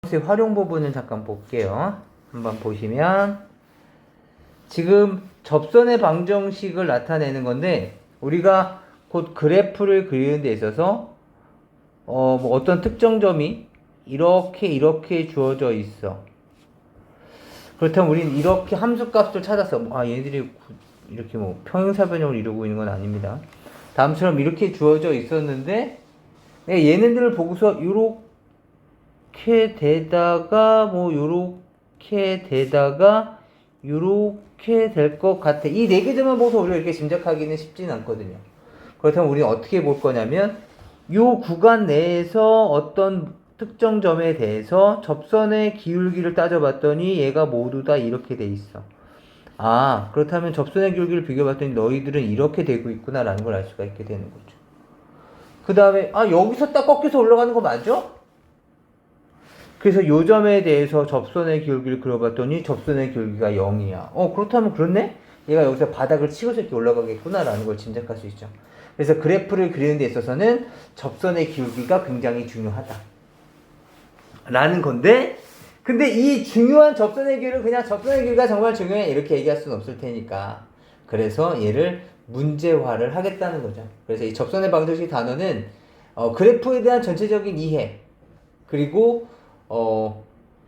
활용 부분을 잠깐 볼게요. 한번 보시면 지금 접선의 방정식을 나타내는 건데 우리가 곧 그래프를 그리는 데 있어서 뭐 어떤 특정 점이 이렇게 주어져 있어. 그렇다면 우리는 이렇게 함수값을 찾아서 얘네들이 이렇게 뭐 평행사 변형을 이루고 있는 건 아닙니다. 다음처럼 이렇게 주어져 있었는데 얘네들을 보고서 이렇게 되다가 요렇게 되다가 요렇게 될 것 같아. 이 네 개 점만 보고서 우리가 이렇게 짐작하기는 쉽진 않거든요. 그렇다면 우리는 어떻게 볼 거냐면 요 구간 내에서 어떤 특정 점에 대해서 접선의 기울기를 따져봤더니 얘가 모두 다 이렇게 돼 있어. 그렇다면 접선의 기울기를 비교해봤더니 너희들은 이렇게 되고 있구나 라는 걸 알 수가 있게 되는 거죠. 그 다음에 여기서 딱 꺾여서 올라가는 거 맞아? 그래서 요 점에 대해서 접선의 기울기를 그려봤더니 접선의 기울기가 0이야. 그렇다면 그렇네? 얘가 여기서 바닥을 치고서 이렇게 올라가겠구나 라는 걸 짐작할 수 있죠. 그래서 그래프를 그리는 데 있어서는 접선의 기울기가 굉장히 중요하다 라는 건데, 근데 이 중요한 접선의 기울기를 그냥 접선의 기울기가 정말 중요해 이렇게 얘기할 수는 없을 테니까, 그래서 얘를 문제화를 하겠다는 거죠. 그래서 이 접선의 방정식 단어는 그래프에 대한 전체적인 이해 그리고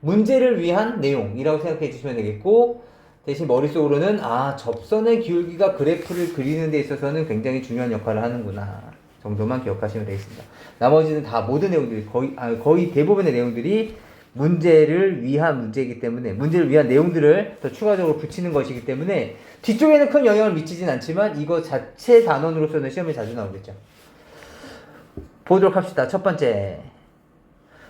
문제를 위한 내용이라고 생각해 주시면 되겠고, 대신 머릿속으로는 접선의 기울기가 그래프를 그리는 데 있어서는 굉장히 중요한 역할을 하는구나 정도만 기억하시면 되겠습니다. 나머지는 다 모든 내용들이 거의 대부분의 내용들이 문제를 위한 문제이기 때문에, 문제를 위한 내용들을 더 추가적으로 붙이는 것이기 때문에 뒤쪽에는 큰 영향을 미치진 않지만 이거 자체 단원으로서는 시험에 자주 나오겠죠. 보도록 합시다. 첫 번째,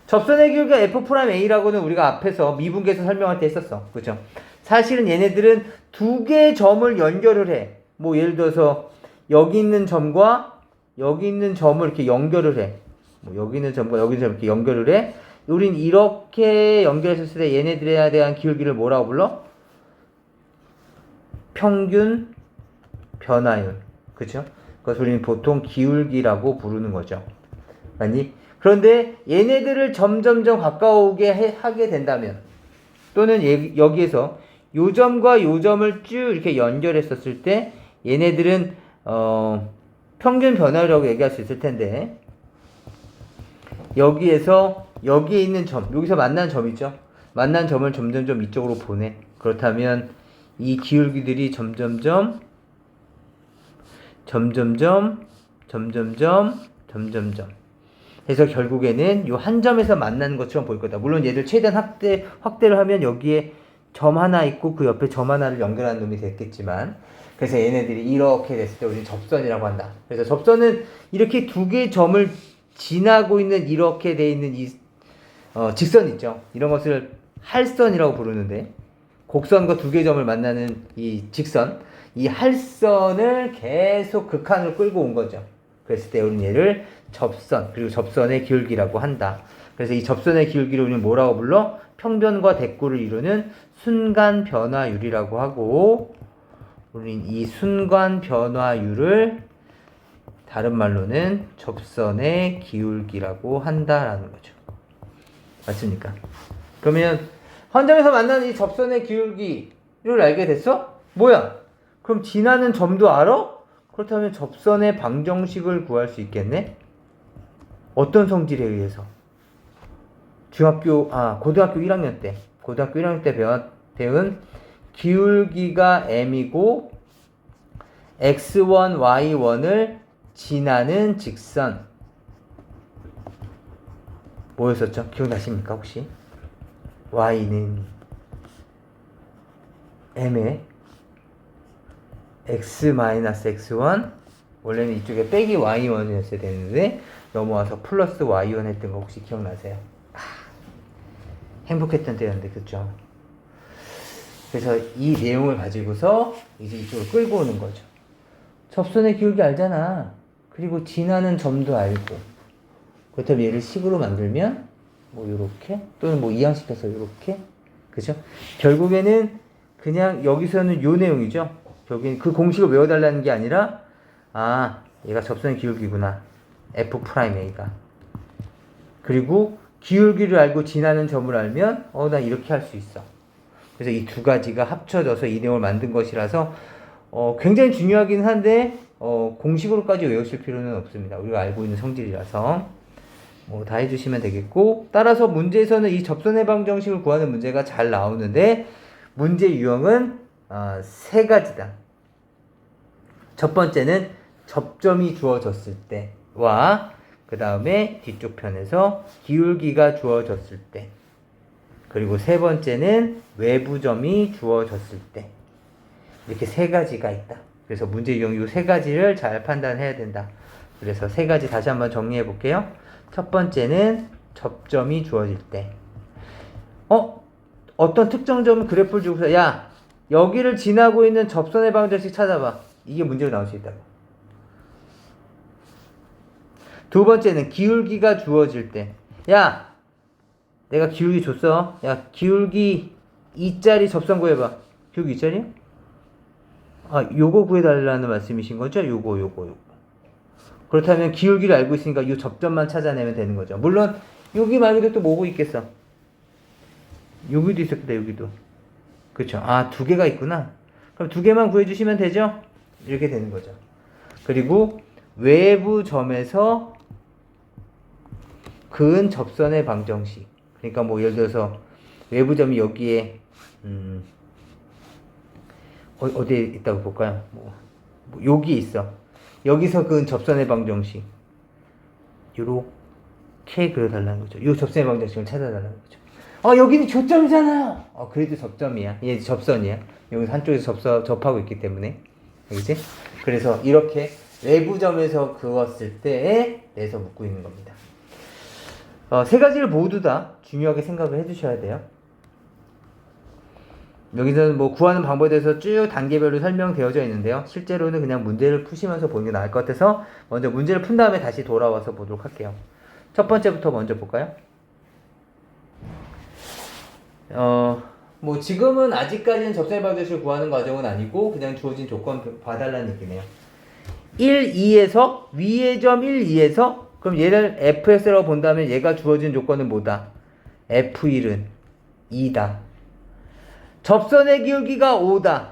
접선의 기울기가 F'A라고는 우리가 앞에서 미분계에서 설명할 때 했었어. 그죠? 사실은 얘네들은 두 개의 점을 연결을 해. 예를 들어서 여기 있는 점과 여기 있는 점을 이렇게 연결을 해. 여기 있는 점과 여기 있는 점을 이렇게 연결을 해. 우린 이렇게 연결했을 때 얘네들에 대한 기울기를 뭐라고 불러? 평균 변화율. 그쵸? 그것을 우리는 보통 기울기라고 부르는 거죠. 아니? 그런데 얘네들을 점점점 가까우게 하게 된다면, 또는 여기에서 요 점과 요 점을 쭉 이렇게 연결했었을 때 얘네들은 평균 변화라고 얘기할 수 있을 텐데, 여기에서 여기에 있는 점, 여기서 만난 점 있죠? 만난 점을 점점점 이쪽으로 보내. 그렇다면 이 기울기들이 점점점 해서 결국에는 요 한 점에서 만나는 것처럼 보일 거다. 물론 얘들 최대한 확대를 하면 여기에 점 하나 있고 그 옆에 점 하나를 연결하는 놈이 됐겠지만, 그래서 얘네들이 이렇게 됐을 때 우리는 접선이라고 한다. 그래서 접선은 이렇게 두 개의 점을 지나고 있는 이렇게 돼 있는 이 직선 있죠. 이런 것을 할선이라고 부르는데, 곡선과 두 개의 점을 만나는 이 직선, 이 할선을 계속 극한으로 끌고 온 거죠. 그랬을 때 우리는 얘를 접선, 그리고 접선의 기울기라고 한다. 그래서 이 접선의 기울기를 우리는 뭐라고 불러? 평변과 대꾸를 이루는 순간 변화율이라고 하고, 우리는 이 순간 변화율을 다른 말로는 접선의 기울기라고 한다라는 거죠. 맞습니까? 그러면 한 점에서 만나는 이 접선의 기울기를 알게 됐어? 뭐야? 그럼 지나는 점도 알아? 그렇다면 접선의 방정식을 구할 수 있겠네? 어떤 성질에 의해서? 고등학교 1학년 때 배운 기울기가 m이고 x1, y1을 지나는 직선 뭐였었죠? 기억나십니까 혹시? y는 m에 x-x1, 원래는 이쪽에 빼기 y1이었어야 되는데 넘어와서 플러스 y1 했던 거 혹시 기억나세요? 행복했던 때였는데, 그쵸? 그래서 이 내용을 가지고서 이제 이쪽으로 끌고 오는 거죠. 접선의 기울기 알잖아. 그리고 지나는 점도 알고. 그렇다면 얘를 식으로 만들면 요렇게, 또는 이항시켜서 요렇게, 그죠? 결국에는 그냥 여기서는 요 내용이죠. 결국엔 그 공식을 외워달라는 게 아니라, 얘가 접선의 기울기구나. F'A가. 그리고 기울기를 알고 지나는 점을 알면 나 이렇게 할 수 있어. 그래서 이 두 가지가 합쳐져서 이 내용을 만든 것이라서 굉장히 중요하긴 한데 공식으로까지 외우실 필요는 없습니다. 우리가 알고 있는 성질이라서 다 해주시면 되겠고, 따라서 문제에서는 이 접선 해방 정식을 구하는 문제가 잘 나오는데 문제 유형은 세 가지다. 첫 번째는 접점이 주어졌을 때와 그 다음에 뒤쪽 편에서 기울기가 주어졌을 때, 그리고 세 번째는 외부점이 주어졌을 때, 이렇게 세 가지가 있다. 그래서 문제 유형 이 세 가지를 잘 판단해야 된다. 그래서 세 가지 다시 한번 정리해 볼게요. 첫 번째는 접점이 주어질 때, 어떤 특정 점을 그래프를 주고서 야, 여기를 지나고 있는 접선의 방정식 찾아봐. 이게 문제로 나올 수 있다고. 두 번째는 기울기가 주어질 때, 야, 내가 기울기 줬어. 야, 기울기 2짜리 접선 구해봐. 기울기 2짜리야? 요거 구해달라는 말씀이신 거죠? 요거. 그렇다면 기울기를 알고 있으니까 요 접점만 찾아내면 되는 거죠. 물론 여기 말고도 또 뭐고 있겠어? 여기도 있었겠다. 여기도. 그쵸? 두 개가 있구나. 그럼 두 개만 구해주시면 되죠? 이렇게 되는 거죠. 그리고 외부 점에서 그은 접선의 방정식. 그러니까 뭐 예를 들어서 외부 점이 여기에 어디에 있다고 볼까요? 여기 있어. 여기서 그은 접선의 방정식. 요렇게 그려달라는 거죠. 요 접선의 방정식을 찾아달라는 거죠. 여기는 교점이잖아요. 그래도 접점이야. 얘 접선이야. 여기서 한쪽에서 접하고 있기 때문에. 알겠지? 그래서 이렇게 외부점에서 그었을 때에 대해서 묻고 있는 겁니다. 세 가지를 모두 다 중요하게 생각을 해주셔야 돼요. 여기서는 구하는 방법에 대해서 쭉 단계별로 설명되어져 있는데요. 실제로는 그냥 문제를 푸시면서 보는 게 나을 것 같아서 먼저 문제를 푼 다음에 다시 돌아와서 보도록 할게요. 첫 번째부터 먼저 볼까요? 지금은 아직까지는 접선의 방정식을 구하는 과정은 아니고 그냥 주어진 조건 봐달라는 얘기네요. 1, 2에서 위의 점 1, 2에서 그럼 얘를 fx라고 본다면 얘가 주어진 조건은 뭐다? f1은 2다. 접선의 기울기가 5다.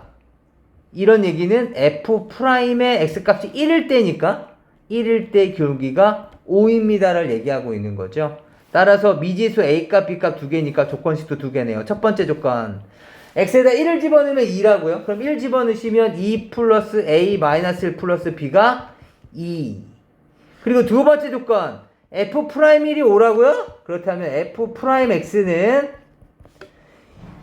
이런 얘기는 f'의 x값이 1일 때니까 1일 때 기울기가 5입니다를 얘기하고 있는 거죠. 따라서 미지수 a값, b값 두 개니까 조건식도 두 개네요. 첫 번째 조건, x에다 1을 집어넣으면 2라고요. 그럼 1 집어넣으시면 2 플러스 a 마이너스 1 플러스 b가 2. 그리고 두 번째 조건, f'1이 5라고요. 그렇다면 f'x는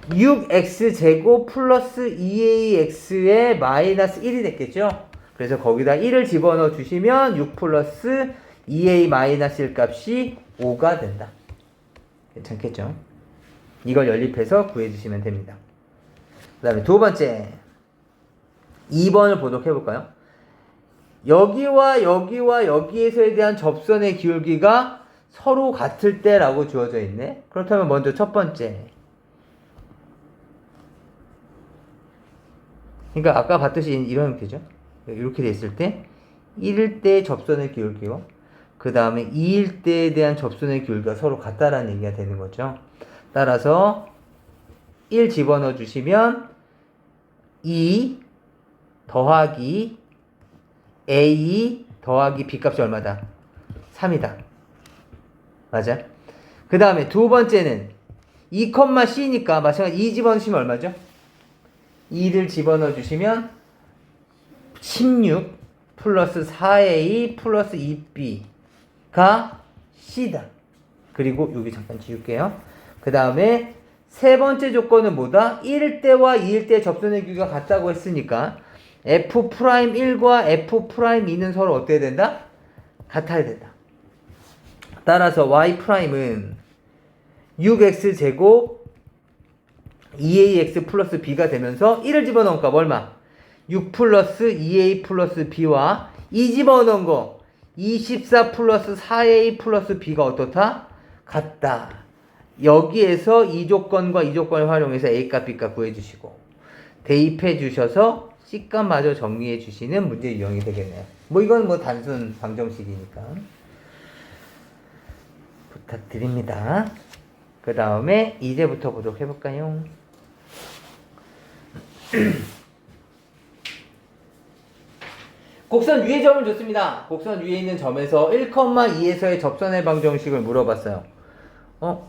6x제곱 플러스 2ax의 마이너스 1이 됐겠죠. 그래서 거기다 1을 집어넣어 주시면 6 플러스 2a 마이너스 1 값이 5가 된다. 괜찮겠죠? 이걸 연립해서 구해주시면 됩니다. 그 다음에 두 번째 2번을 보도록 해볼까요? 여기와 여기와 여기에서에 대한 접선의 기울기가 서로 같을 때라고 주어져 있네. 그렇다면 먼저 첫 번째, 그러니까 아까 봤듯이 이런 형태죠. 이렇게 됐을 때 1일 때 접선의 기울기와 그 다음에 2일 때에 대한 접선의 기울기가 서로 같다라는 얘기가 되는 거죠. 따라서 1 집어넣어 주시면 2 더하기 a 더하기 b 값이 얼마다? 3이다. 맞아? 그 다음에 두 번째는 2,c니까 마찬가지 2 집어넣으시면 얼마죠? 2를 집어넣어 주시면 16 플러스 4a 플러스 2b가 c다. 그리고 여기 잠깐 지울게요. 그 다음에 세 번째 조건은 뭐다? 1일 때와 2일 때 접선의 기울기가 같다고 했으니까 f'1과 f'2는 서로 어때야 된다? 같아야 된다. 따라서 y'은 6x제곱 2ax 플러스 b가 되면서 1을 집어넣은 값 얼마? 6 플러스 2a 플러스 b와 2 집어넣은 거 24 플러스 4a 플러스 b가 어떻다? 같다. 여기에서 이 조건과 이 조건을 활용해서 a값 b값 구해주시고 대입해 주셔서 c값마저 정리해 주시는 문제 유형이 되겠네요. 이건 단순 방정식이니까. 부탁드립니다. 그 다음에 이제부터 보도록 해볼까요? 곡선 위의 점을 줬습니다. 곡선 위에 있는 점에서 1,2에서의 접선의 방정식을 물어봤어요.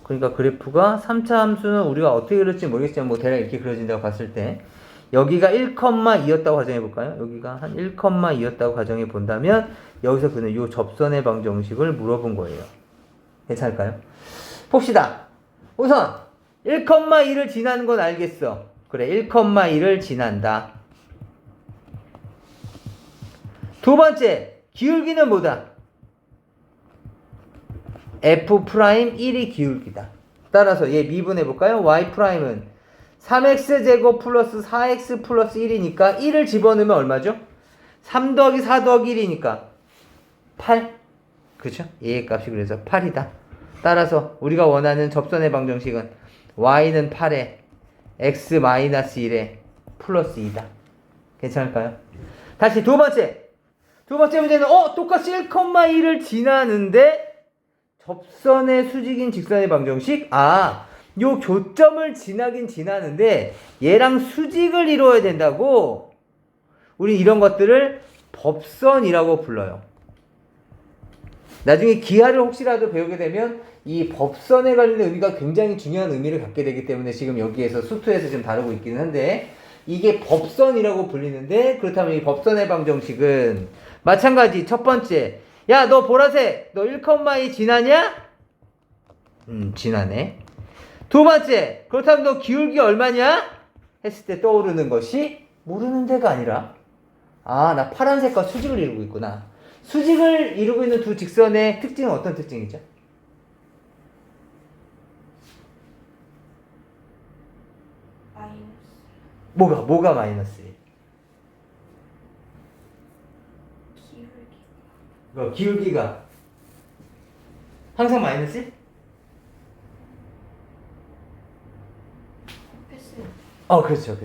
그러니까 그래프가 3차 함수는 우리가 어떻게 그릴지 모르겠지만 뭐 대략 이렇게 그려진다고 봤을 때 여기가 1,2였다고 가정해 볼까요? 여기가 한 1,2였다고 가정해 본다면 여기서 그는 이 접선의 방정식을 물어본 거예요. 괜찮을까요? 봅시다. 우선 1,2를 지나는 건 알겠어. 그래, 1,2를 지난다. 두 번째, 기울기는 뭐다? F'1이 기울기다. 따라서 얘 미분해 볼까요? Y'은 3x제곱 플러스 4x 플러스 1이니까 1을 집어넣으면 얼마죠? 3 더하기 4 더하기 1이니까 8. 그죠? 얘의 값이 그래서 8이다. 따라서 우리가 원하는 접선의 방정식은 y는 8에 x-1에 플러스 2다. 괜찮을까요? 다시 두 번째 문제는 똑같이 1,2를 지나는데 접선의 수직인 직선의 방정식? 요 교점을 지나긴 지나는데 얘랑 수직을 이루어야 된다고. 우리 이런 것들을 법선이라고 불러요. 나중에 기하를 혹시라도 배우게 되면 이 법선에 관련된 의미가 굉장히 중요한 의미를 갖게 되기 때문에 지금 여기에서 수투에서 지금 다루고 있기는 한데 이게 법선이라고 불리는데, 그렇다면 이 법선의 방정식은 마찬가지. 첫 번째, 야 너 보라색 너 1,2 지나냐? 지나네. 두 번째, 그렇다면 너 기울기 얼마냐? 했을 때 떠오르는 것이 모르는 데가 아니라 나 파란색과 수직을 이루고 있구나. 수직을 이루고 있는 두 직선의 특징은 어떤 특징이죠? 마이너스. 뭐가 마이너스예요? 기울기가 항상 마이너스? 패스. 그렇죠.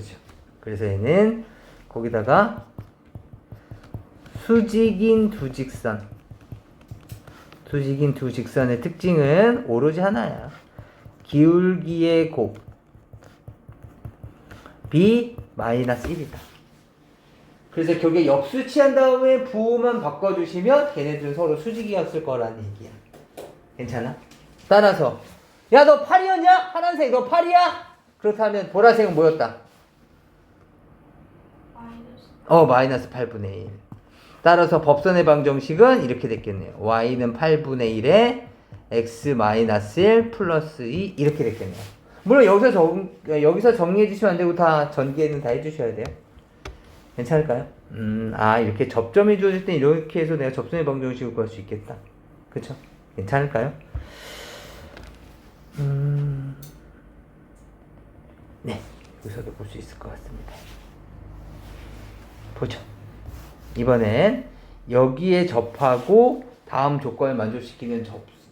그래서 얘는 거기다가 수직인 두 직선의 특징은 오로지 하나야. 기울기의 곱 B-1이다. 그래서 결국에 역수치한 다음에 부호만 바꿔주시면 걔네들은 서로 수직이었을 거라는 얘기야. 괜찮아? 따라서 야 너 8이었냐? 파란색 너 8이야? 그렇다면 보라색은 뭐였다? 마이너스 8분의 1. 따라서 법선의 방정식은 이렇게 됐겠네요. y는 8분의 1에 x-1 플러스 2 이렇게 됐겠네요. 물론 여기서 정리해 주시면 안 되고 다 전기에는 다 해주셔야 돼요. 괜찮을까요? 이렇게 접점이 주어질 때 이렇게 해서 내가 접선의 방정식을 구할 수 있겠다. 그쵸? 괜찮을까요? 네, 여기서도 볼 수 있을 것 같습니다. 보죠. 이번엔 여기에 접하고 다음 조건을 만족시키는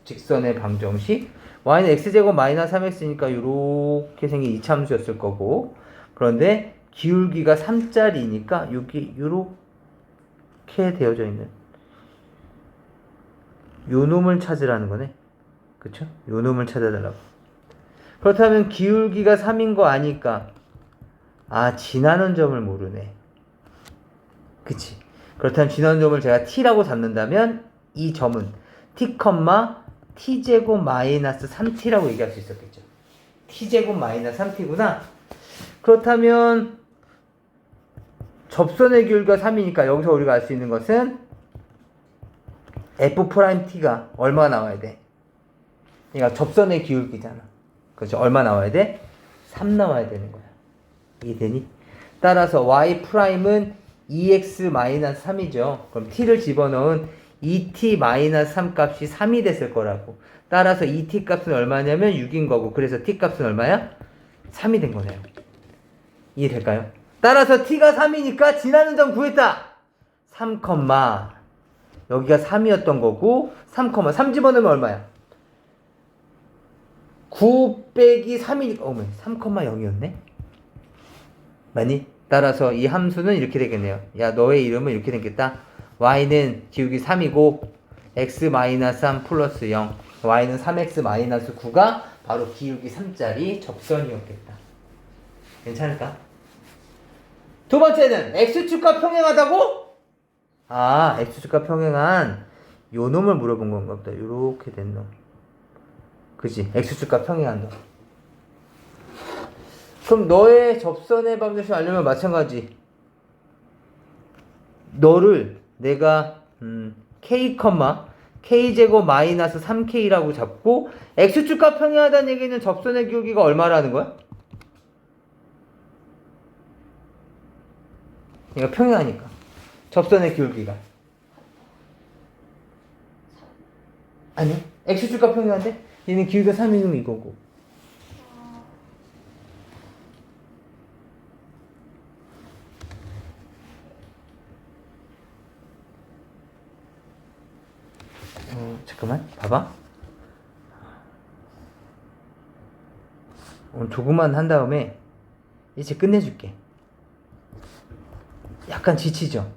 직선의 방정식. y는 x제곱 마이너스 3x니까 이렇게 생긴 이차함수였을 거고, 그런데 기울기가 3짜리니까 여기 이렇게 되어져 있는 요 놈을 찾으라는 거네. 그쵸? 요 놈을 찾아달라고. 그렇다면 기울기가 3인 거 아니까 지나는 점을 모르네. 그치? 그렇다면 지나는 점을 제가 t라고 잡는다면 이 점은 t, t제곱 마이너스 3t라고 얘기할 수 있었겠죠. t제곱 마이너스 3t구나. 그렇다면 접선의 기울기가 3이니까 여기서 우리가 알 수 있는 것은 F'T가 얼마 나와야 돼? 그러니까 접선의 기울기잖아. 그렇죠? 얼마 나와야 돼? 3 나와야 되는 거야. 이해되니? 따라서 Y'은 2x-3이죠. 그럼 t를 집어넣은 2t-3 값이 3이 됐을 거라고. 따라서 2t 값은 얼마냐면 6인 거고, 그래서 t 값은 얼마야? 3이 된 거네요. 이해될까요? 따라서 t가 3이니까 지나는 점 구했다. 3, 여기가 3이었던 거고 3 집어넣으면 얼마야? 9 빼기 3이니까 3,0이었네? 맞니? 따라서 이 함수는 이렇게 되겠네요. 야 너의 이름은 이렇게 되겠다. y는 기울기 3이고 x-3 플러스 0 y는 3x-9가 바로 기울기 3짜리 접선이었겠다. 괜찮을까? 두 번째는 x축과 평행하다고? 아, x축과 평행한 요 놈을 물어본 건가 보다. 요렇게 된 놈. 그치? x축과 평행한 놈. 그럼 너의 접선의 방정식 알려면 마찬가지. 너를 내가 k제곱 마이너스 3k라고 잡고 x축과 평행하다는 얘기는 접선의 기울기가 얼마라는 거야? 그러니까 평행하니까 접선의 기울기가 아니 x축과 평행한데 얘는 기울기가 3이면 이거고 잠깐만 봐봐 오늘 조금만 한 다음에 이제 끝내줄게. 약간 지치죠?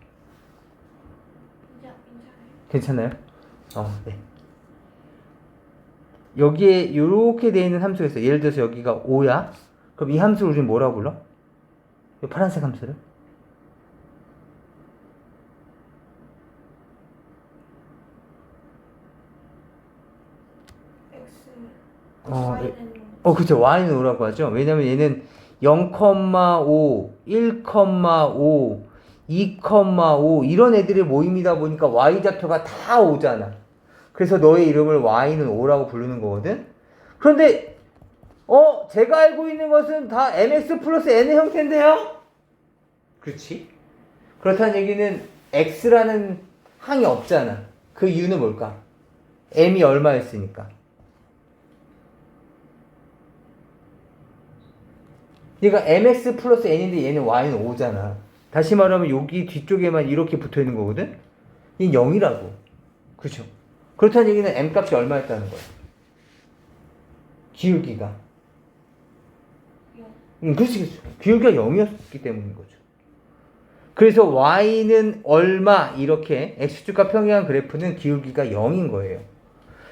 괜찮아요? 네. 여기에 요렇게 되어 있는 함수가 있어. 예를 들어서 여기가 5야. 그럼 이 함수를 우리는 뭐라고 불러? 이 파란색 함수를? 그쵸. y는 5라고 하죠. 왜냐면 얘는 0,5, 1,5, 2,5 이런 애들의 모임이다 보니까 y좌표가 다 5잖아. 그래서 너의 이름을 y는 5라고 부르는 거거든. 그런데 제가 알고 있는 것은 다 mx 플러스 n의 형태인데요? 그렇지? 그렇다는 얘기는 x라는 항이 없잖아. 그 이유는 뭘까? m이 얼마였으니까. 그러니까 mx 플러스 n인데 얘는 y는 5잖아. 다시 말하면 여기 뒤쪽에만 이렇게 붙어 있는 거거든? 얘는 0이라고. 그렇죠? 그렇다는 얘기는 m 값이 얼마였다는 거야? 기울기가. 그렇지. 기울기가 0이었기 때문인 거죠. 그래서 y는 얼마 이렇게 x축과 평행한 그래프는 기울기가 0인 거예요.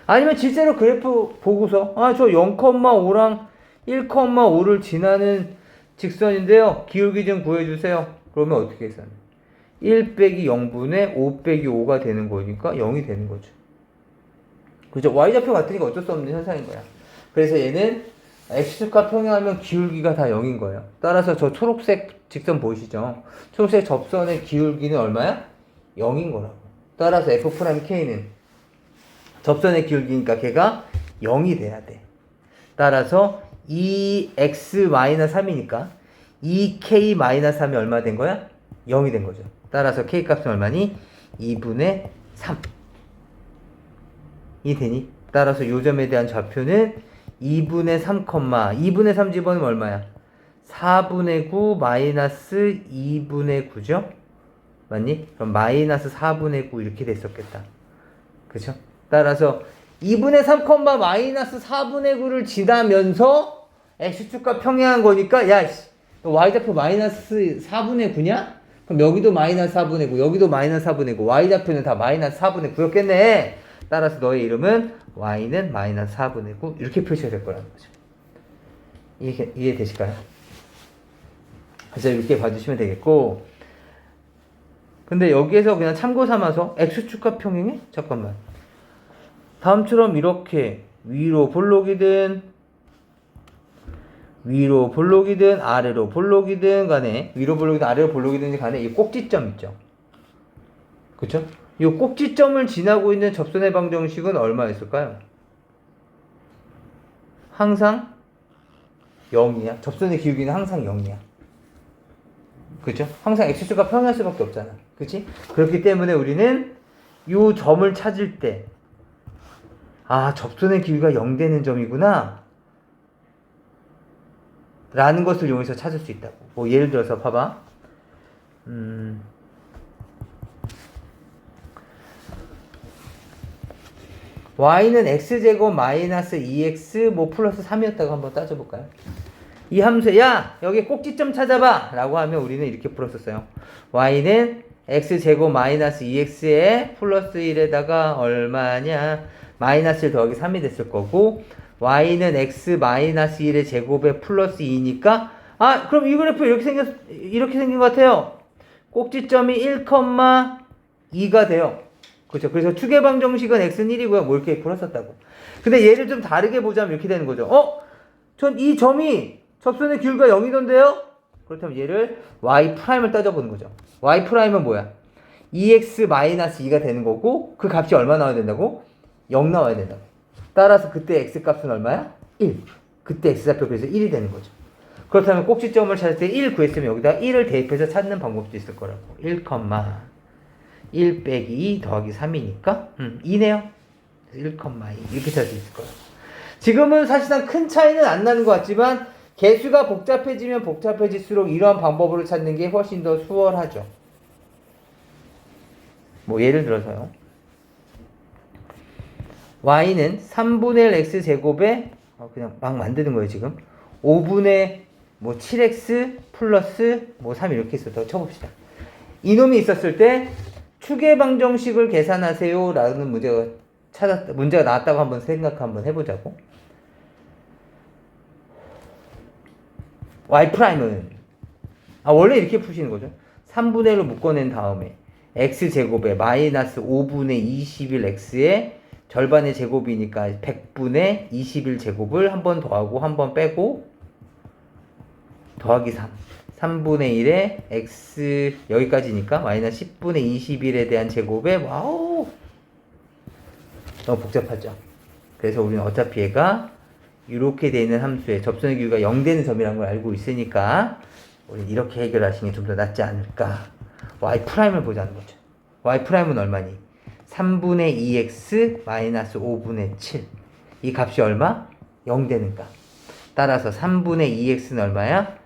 아니면 실제로 그래프 보고서 저 0,5랑 1,5를 지나는 직선인데요. 기울기 좀 구해주세요. 그러면 어떻게 해서 1 빼기 0분의 5 빼기 5가 되는 거니까 0이 되는 거죠. 그죠? y좌표 같으니까 어쩔 수 없는 현상인 거야. 그래서 얘는 x축과 평행하면 기울기가 다 0인 거예요. 따라서 저 초록색 직선 보이시죠? 초록색 접선의 기울기는 얼마야? 0인 거라고. 따라서 f'k는 접선의 기울기니까 걔가 0이 돼야 돼. 따라서 2x-3이니까 2k-3이 얼마 된 거야? 0이 된 거죠. 따라서 k 값은 얼마니? 2분의 3이 되니? 따라서 요점에 대한 좌표는 2분의 3, 2분의 3 집어넣으면 얼마야? 4분의 9 마이너스 2분의 9죠? 맞니? 그럼 마이너스 4분의 9 이렇게 됐었겠다. 그쵸? 따라서 2분의 3, 마이너스 4분의 9를 지나면서 x축과 평행한 거니까 야, 너 y좌표 마이너스 4분의 9냐? 그럼 여기도 마이너스 4분의 9, 여기도 마이너스 4분의 9, y좌표는 다 마이너스 4분의 9였겠네. 따라서 너의 이름은 y는 마이너스 4분의 9 이렇게 표시가 될 거라는 거죠. 이해되실까요? 그래서 이렇게 봐주시면 되겠고, 근데 여기에서 그냥 참고 삼아서 x축과 평행해? 잠깐만. 다음처럼 이렇게 위로 볼록이든 아래로 볼록이든 간에 위로 볼록이든 아래로 볼록이든 간에 이 꼭지점 있죠. 그쵸? 이 꼭지점을 지나고 있는 접선의 방정식은 얼마였을까요? 항상 0이야. 접선의 기울기는 항상 0이야. 그쵸? 항상 x축과 평행할 수밖에 없잖아. 그치? 그렇기 때문에 우리는 이 점을 찾을 때 접선의 기울기가 0 되는 점이구나 라는 것을 이용해서 찾을 수 있다고. 뭐 예를 들어서 봐봐. y는 x제곱 마이너스 2x 뭐 플러스 3이었다고 한번 따져볼까요? 이 함수에 야 여기 꼭지점 찾아봐 라고 하면 우리는 이렇게 풀었었어요. y는 x제곱 마이너스 2x에 플러스 1에다가 얼마냐 마이너스 1 더하기 3이 됐을 거고 y는 x 마이너스 1의 제곱에 플러스 2니까 아 그럼 이 그래프 이렇게 생긴 것 같아요. 꼭지점이 1,2가 돼요. 그렇죠. 그래서 추계방정식은 x는 1이고요. 뭐 이렇게 풀었었다고. 근데 얘를 좀 다르게 보자면 이렇게 되는 거죠. 전 이 점이 접선의 기울기가 0이던데요? 그렇다면 얘를 y'을 따져보는 거죠. y'은 뭐야? 2x-2가 되는 거고 그 값이 얼마 나와야 된다고? 0 나와야 된다고. 따라서 그때 x값은 얼마야? 1. 그때 x좌표 그래서 1이 되는 거죠. 그렇다면 꼭지점을 찾을 때 1 구했으면 여기다 1을 대입해서 찾는 방법도 있을 거라고. 1, 빼기 2 더하기 3이니까 2네요. 1,2 이렇게 찾을 수 있을 거예요. 지금은 사실상 큰 차이는 안 나는 것 같지만 개수가 복잡해지면 복잡해질수록 이러한 방법으로 찾는 게 훨씬 더 수월하죠. 뭐 예를 들어서요. y는 3분의 1 x제곱에 그냥 막 만드는 거예요 지금. 5분의 7x 플러스 3 이렇게 있었다고 쳐봅시다. 이놈이 있었을 때 추계방정식을 계산하세요 라는 문제가 나왔다고 한번 해보자고. y'은 원래 이렇게 푸시는 거죠. 3분의 1로 묶어낸 다음에 x제곱에 마이너스 5분의 21x의 절반의 제곱이니까 100분의 21제곱을 한 번 더하고 한 번 빼고 더하기 3 3분의 1에 x 여기까지니까 마이너스 10분의 21에 대한 제곱에 와우 너무 복잡하죠. 그래서 우리는 어차피 얘가 이렇게 되는 함수에 접선의 기울기가 0 되는 점이라는 걸 알고 있으니까 우리는 이렇게 해결하시는 게 좀 더 낫지 않을까. y'을 보자는 거죠. y'은 얼마니? 3분의 2x 마이너스 5분의 7. 이 값이 얼마? 0 되는 값. 따라서 3분의 2x는 얼마야?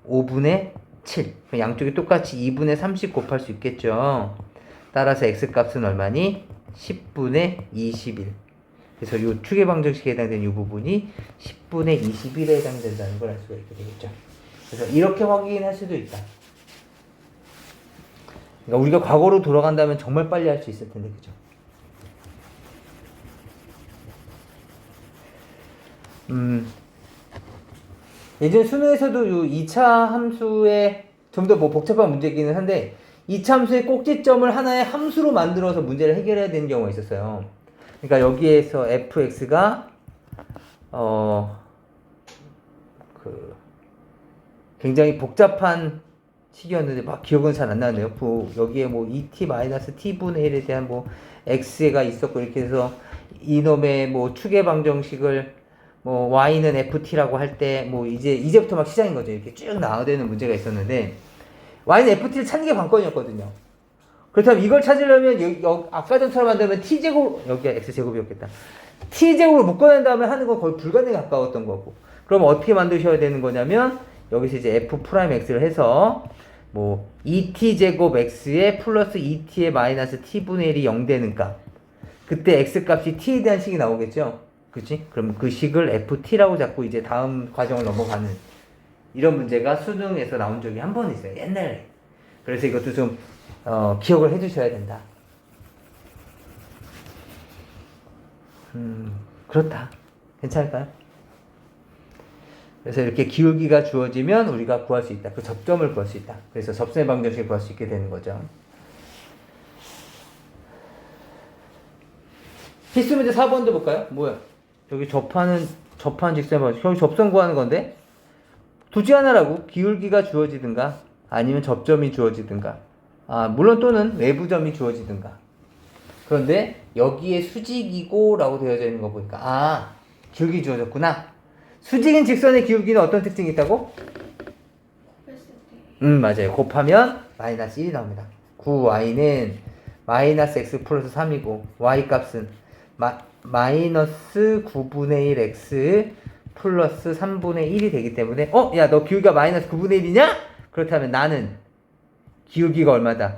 5분의 7. 양쪽이 똑같이 2분의 30 곱할 수 있겠죠. 따라서 x값은 얼마니? 10분의 21. 그래서 이 추계방정식에 해당되는 이 부분이 10분의 21에 해당된다는 걸 알 수가 있게 되겠죠. 그래서 이렇게 확인할 수도 있다. 그러니까 우리가 과거로 돌아간다면 정말 빨리 할 수 있을 텐데, 그죠? 예전 수능에서도 이 2차 함수의 좀 더 복잡한 문제이기는 한데 2차 함수의 꼭지점을 하나의 함수로 만들어서 문제를 해결해야 되는 경우가 있었어요. 그러니까 여기에서 fx가 굉장히 복잡한 식이었는데 막 기억은 잘 안 나네요. 여기에 2t-t분의 1에 대한 x가 있었고 이렇게 해서 이놈의 추계 방정식을 y는 ft라고 할 때 이제부터 막 시작인 거죠. 이렇게 쭉 나와야 되는 문제가 있었는데 y는 ft를 찾는 게 관건이었거든요. 그렇다면 이걸 찾으려면 아까 전처럼 한다면 t제곱 여기가 x제곱이었겠다. t제곱을 묶어낸 다음에 하는 건 거의 불가능에 가까웠던 거고. 그럼 어떻게 만드셔야 되는 거냐면 여기서 이제 f'x를 해서 2t제곱 x에 플러스 2t의 마이너스 t분의 1이 0 되는 값. 그때 x값이 t에 대한 식이 나오겠죠. 그치? 그럼 그 식을 ft라고 잡고 이제 다음 과정을 넘어가는 이런 문제가 수능에서 나온 적이 한 번 있어요. 옛날에. 그래서 이것도 좀 기억을 해주셔야 된다. 그렇다. 괜찮을까요? 그래서 이렇게 기울기가 주어지면 우리가 구할 수 있다. 그 접점을 구할 수 있다. 그래서 접선의 방정식을 구할 수 있게 되는 거죠. 필수 문제 4번도 볼까요? 뭐야? 여기 접하는 직선의 방정식. 여기 접선 구하는 건데 둘째 하나라고. 기울기가 주어지든가 아니면 접점이 주어지든가 물론 또는 외부점이 주어지든가. 그런데 여기에 수직이고 라고 되어져 있는 거 보니까 기울기 주어졌구나. 수직인 직선의 기울기는 어떤 특징이 있다고? 맞아요. 곱하면 마이너스 1이 나옵니다. 9y는 마이너스 x 플러스 3이고 y 값은 마이너스 9분의 1 x 플러스 3분의 1이 되기 때문에 야 너 기울기가 마이너스 9분의 1이냐? 그렇다면 나는 기울기가 얼마다?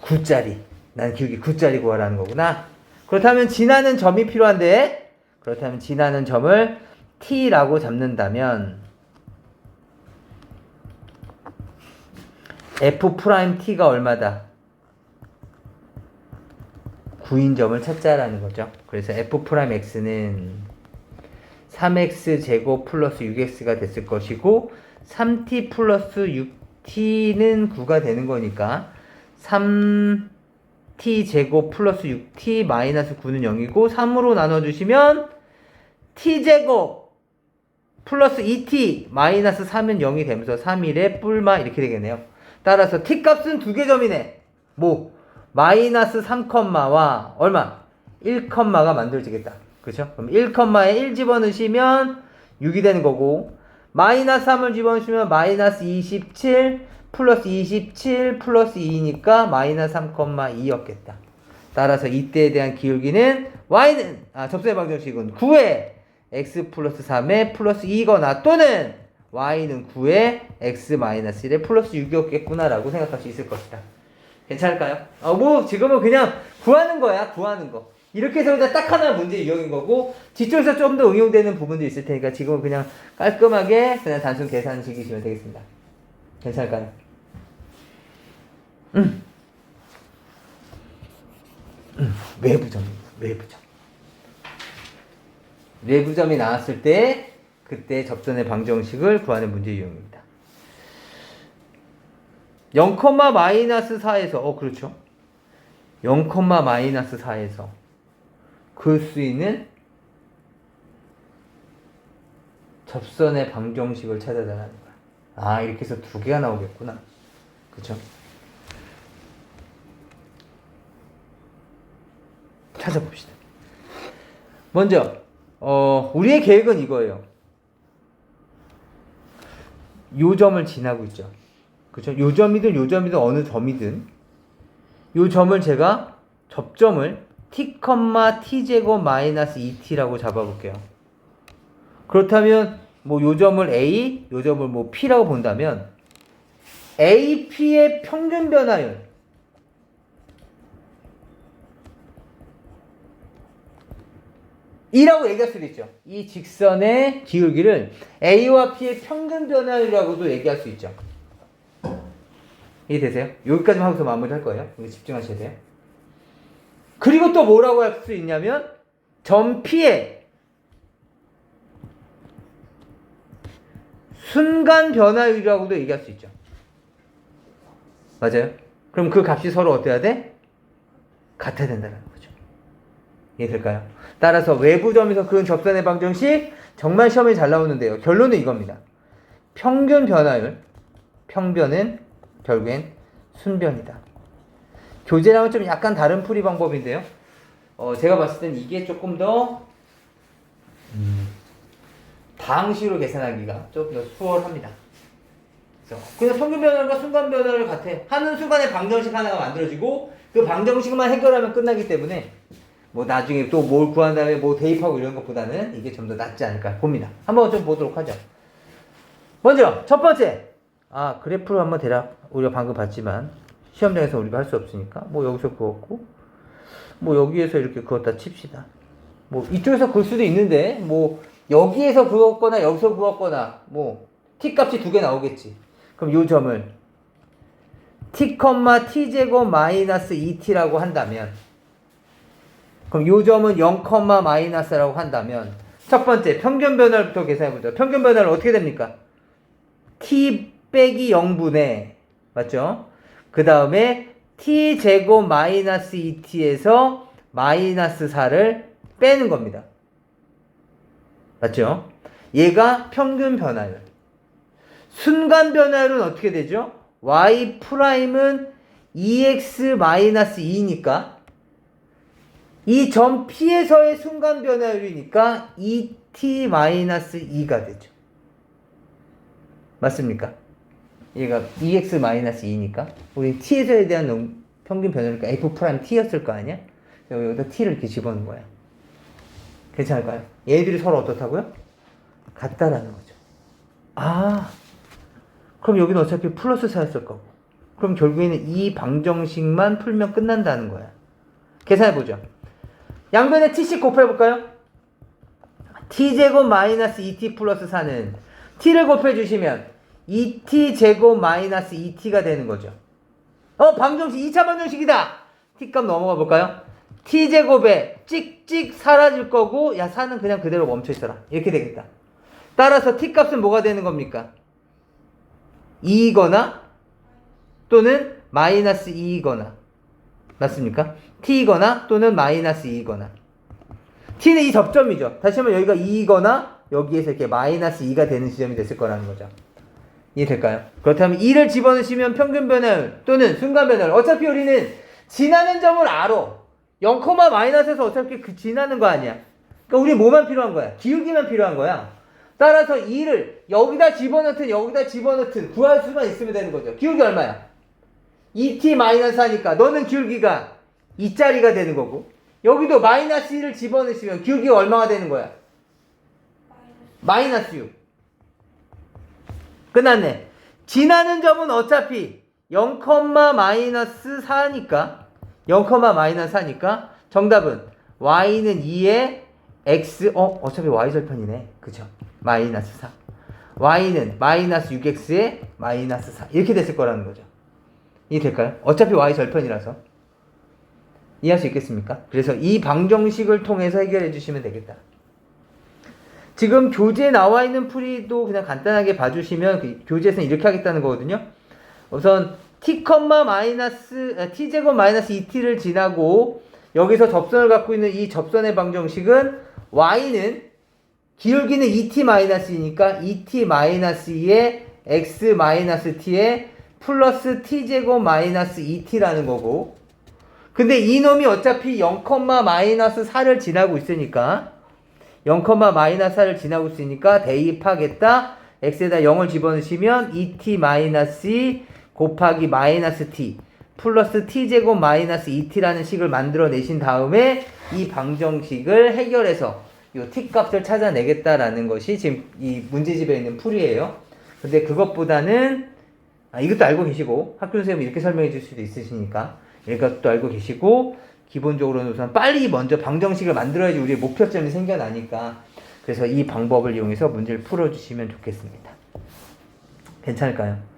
9짜리. 난 기울기 9짜리 구하라는 거구나. 그렇다면 지나는 점이 필요한데 그렇다면 지나는 점을 t라고 잡는다면 f't가 얼마다? 구인 점을 찾자라는 거죠. 그래서 f'x는 3x 제곱 플러스 6x가 됐을 것이고 3t 플러스 6t는 9가 되는 거니까 3t 제곱 플러스 6t 마이너스 9는 0이고 3으로 나눠주시면 t 제곱 플러스 2t 마이너스 3은 0이 되면서 3일에 뿔마 이렇게 되겠네요. 따라서 t 값은 두 개 점이네. 뭐 마이너스 3와 얼마? 1가 만들어지겠다. 그렇죠? 그럼 1에 1 집어넣으시면 6이 되는 거고 마이너스 3을 집어넣으시면 마이너스 27 플러스 27 플러스 2니까 마이너스 3,2였겠다. 따라서 이때에 대한 기울기는 y는 접선의 방정식은 9에 x 플러스 3에 플러스 2거나 또는 y는 9에 x 마이너스 1에 플러스 6이었겠구나 라고 생각할 수 있을 것이다. 괜찮을까요? 뭐 지금은 그냥 구하는 거야. 구하는 거. 이렇게 해서 그냥 딱 하나 문제 유형인 거고 뒤쪽에서 좀 더 응용되는 부분도 있을 테니까 지금은 그냥 깔끔하게 그냥 단순 계산식이시면 되겠습니다. 괜찮을까요? 외부점입니다. 외부점. 외부점이 나왔을 때 그때 접선의 방정식을 구하는 문제 유형입니다. 0, 마이너스 4에서 그렇죠. 0, 마이너스 4에서 그을 수 있는 접선의 방정식을 찾아달라는 거야. 이렇게 해서 두 개가 나오겠구나. 그쵸? 찾아봅시다. 먼저 우리의 계획은 이거예요. 요 점을 지나고 있죠. 그쵸? 요 점이든 어느 점이든 요 점을 제가 접점을 t, t제곱 마이너스 2t라고 잡아볼게요. 그렇다면 뭐 요 점을 a, 요 점을 뭐 p라고 본다면 ap의 평균 변화율 이라고 얘기할 수도 있죠. 이 직선의 기울기를 a와 p의 평균 변화율이라고도 얘기할 수 있죠. 이해되세요? 여기까지만 하고서 마무리할 거예요. 이거 집중하셔야 돼요. 그리고 또 뭐라고 할 수 있냐면 점 P의 순간 변화율이라고도 얘기할 수 있죠. 맞아요? 그럼 그 값이 서로 어때야 돼? 같아야 된다는 거죠. 이해될까요? 따라서 외부점에서 그은 접선의 방정식 정말 시험에 잘 나오는데요. 결론은 이겁니다. 평균 변화율, 평변은 결국엔 순변이다. 교재랑은 좀 약간 다른 풀이 방법인데요. 제가 봤을 땐 이게 조금 더 다항식으로 계산하기가 조금 더 수월합니다. 그래서 그냥 평균 변화율과 순간 변화율 같아. 하는 순간에 방정식 하나가 만들어지고 그 방정식만 해결하면 끝나기 때문에 뭐 나중에 또 뭘 구한 다음에 뭐 대입하고 이런 것보다는 이게 좀 더 낫지 않을까 봅니다. 한번 좀 보도록 하죠. 먼저 첫 번째 그래프를 한번 대략 우리가 방금 봤지만 시험장에서 우리가 할 수 없으니까 뭐 여기서 그었고 뭐 여기에서 이렇게 그었다 칩시다. 뭐 이쪽에서 그을 수도 있는데 뭐 여기에서 그었거나 여기서 그었거나 뭐 t 값이 두 개 나오겠지. 그럼 요 점을 t, t제곱 마이너스 2t라고 한다면 그럼 요 점은 0, 마이너스라고 한다면 첫 번째 평균 변화율부터 계산해보죠. 평균 변화율 어떻게 됩니까? t 빼기 0분의 맞죠? 그 다음에 t제곱 마이너스 2t에서 마이너스 4를 빼는 겁니다. 맞죠? 얘가 평균 변화율. 순간 변화율은 어떻게 되죠? y 프라임은 2x 마이너스 2니까 이 점 P에서의 순간 변화율이니까 2t 마이너스 2가 되죠. 맞습니까? 얘가 2x 마이너스 2니까 우리 t에서에 대한 평균 변화니까 f 프라임 t였을 거 아니야? 여기다 t를 이렇게 집어넣은 거야. 괜찮을까요? 얘들이 서로 어떻다고요? 같다라는 거죠. 그럼 여기는 어차피 플러스 4였을 거고 그럼 결국에는 이 방정식만 풀면 끝난다는 거야. 계산해보죠. 양변에 t씩 곱해볼까요? t제곱 마이너스 2t 플러스 4는 t를 곱해주시면 2t 제곱 마이너스 2t가 되는 거죠. 방정식 2차 방정식이다. t 값 넘어가 볼까요? t제곱에 찍찍 사라질 거고 야 4는 그냥 그대로 멈춰 있어라 이렇게 되겠다. 따라서 t 값은 뭐가 되는 겁니까? 2이거나 또는 마이너스 2이거나 맞습니까? t이거나 또는 마이너스 2이거나 t는 이 접점이죠. 다시 한번 여기가 2이거나 여기에서 이렇게 마이너스 2가 되는 지점이 됐을 거라는 거죠. 이해될까요? 그렇다면 2를 집어넣으시면 평균 변화율 또는 순간 변화율 어차피 우리는 지나는 점을 알아. 0, 마이너스에서 어차피 그 지나는 거 아니야. 그러니까 우리 뭐만 필요한 거야? 기울기만 필요한 거야. 따라서 2를 여기다 집어넣든 구할 수만 있으면 되는 거죠. 기울기 얼마야? 2t 마이너스 하니까 너는 기울기가 2짜리가 되는 거고 여기도 마이너스 1을 집어넣으시면 기울기가 얼마가 되는 거야? 마이너스 6. 끝났네. 지나는 점은 어차피 0, 마이너스 4니까 0, 마이너스 4니까 정답은 y는 2에 x 어차피 y절편이네. 그죠? 마이너스 4. y는 마이너스 6x에 마이너스 4 이렇게 됐을 거라는 거죠. 이해될까요? 어차피 y절편이라서 이해할 수 있겠습니까? 그래서 이 방정식을 통해서 해결해 주시면 되겠다. 지금 교재에 나와 있는 풀이도 그냥 간단하게 봐주시면 교재에서는 이렇게 하겠다는 거거든요. 우선 t제곱 마이너스 2t를 지나고 여기서 접선을 갖고 있는 이 접선의 방정식은 y는 기울기는 2t-2니까 2t-2에 x-t에 플러스 t제곱 마이너스 2t라는 거고 근데 이놈이 어차피 0, 마이너스 4를 지나고 있으니까 0, 마이너스 4를 지나고 있으니까 대입하겠다. x에다 0을 집어넣으시면 2t-2 곱하기 마이너스 t 플러스 t제곱 마이너스 2t라는 식을 만들어내신 다음에 이 방정식을 해결해서 이 t 값을 찾아내겠다라는 것이 지금 이 문제집에 있는 풀이에요. 근데 그것보다는 이것도 알고 계시고 학교 선생님이 이렇게 설명해 줄 수도 있으시니까 이것도 알고 계시고 기본적으로는 우선 빨리 먼저 방정식을 만들어야지 우리의 목표점이 생겨나니까 그래서 이 방법을 이용해서 문제를 풀어주시면 좋겠습니다. 괜찮을까요?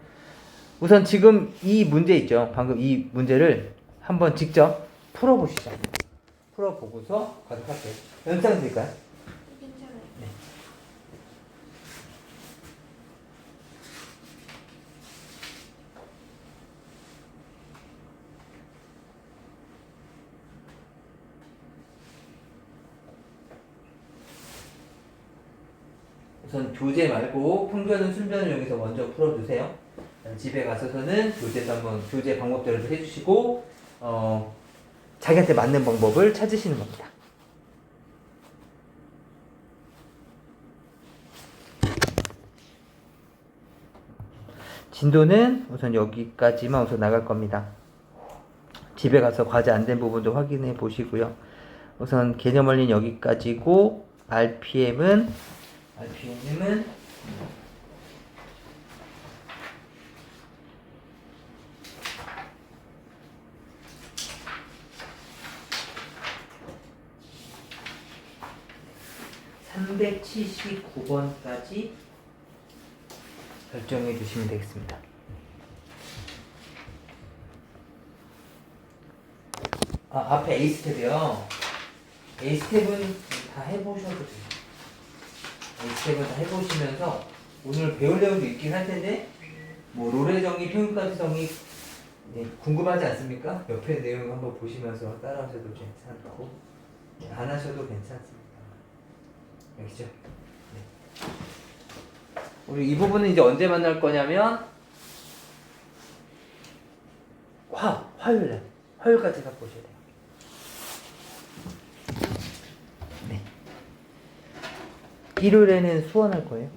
우선 지금 이 문제 있죠. 방금 이 문제를 한번 직접 풀어보시죠. 풀어보고서 가득할게요. 영상 드릴까요? 괜찮아요. 네. 우선 교재 말고 평변은 순변을 여기서 먼저 풀어주세요. 집에 가서서는 교재도 한번 교재 방법대로 해주시고 자기한테 맞는 방법을 찾으시는 겁니다. 진도는 우선 여기까지만 우선 나갈 겁니다. 집에 가서 과제 안 된 부분도 확인해 보시고요. 우선 개념 원리는 여기까지고 RPM은 379번까지 결정해 주시면 되겠습니다. 앞에 A스텝이요. A스텝은 다 해보셔도 돼요. A스텝은 다 해보시면서 오늘 배울 내용도 있긴 할 텐데 뭐 롤의 정의, 평균값의 정의 궁금하지 않습니까? 옆에 내용 한번 보시면서 따라하셔도 괜찮고 안 하셔도 괜찮습니다. 여기죠? 네. 우리 이 부분은 이제 언제 만날 거냐면 화요일에 화요일까지 갖고 오셔야 돼요. 네. 일요일에는 수원할 거예요.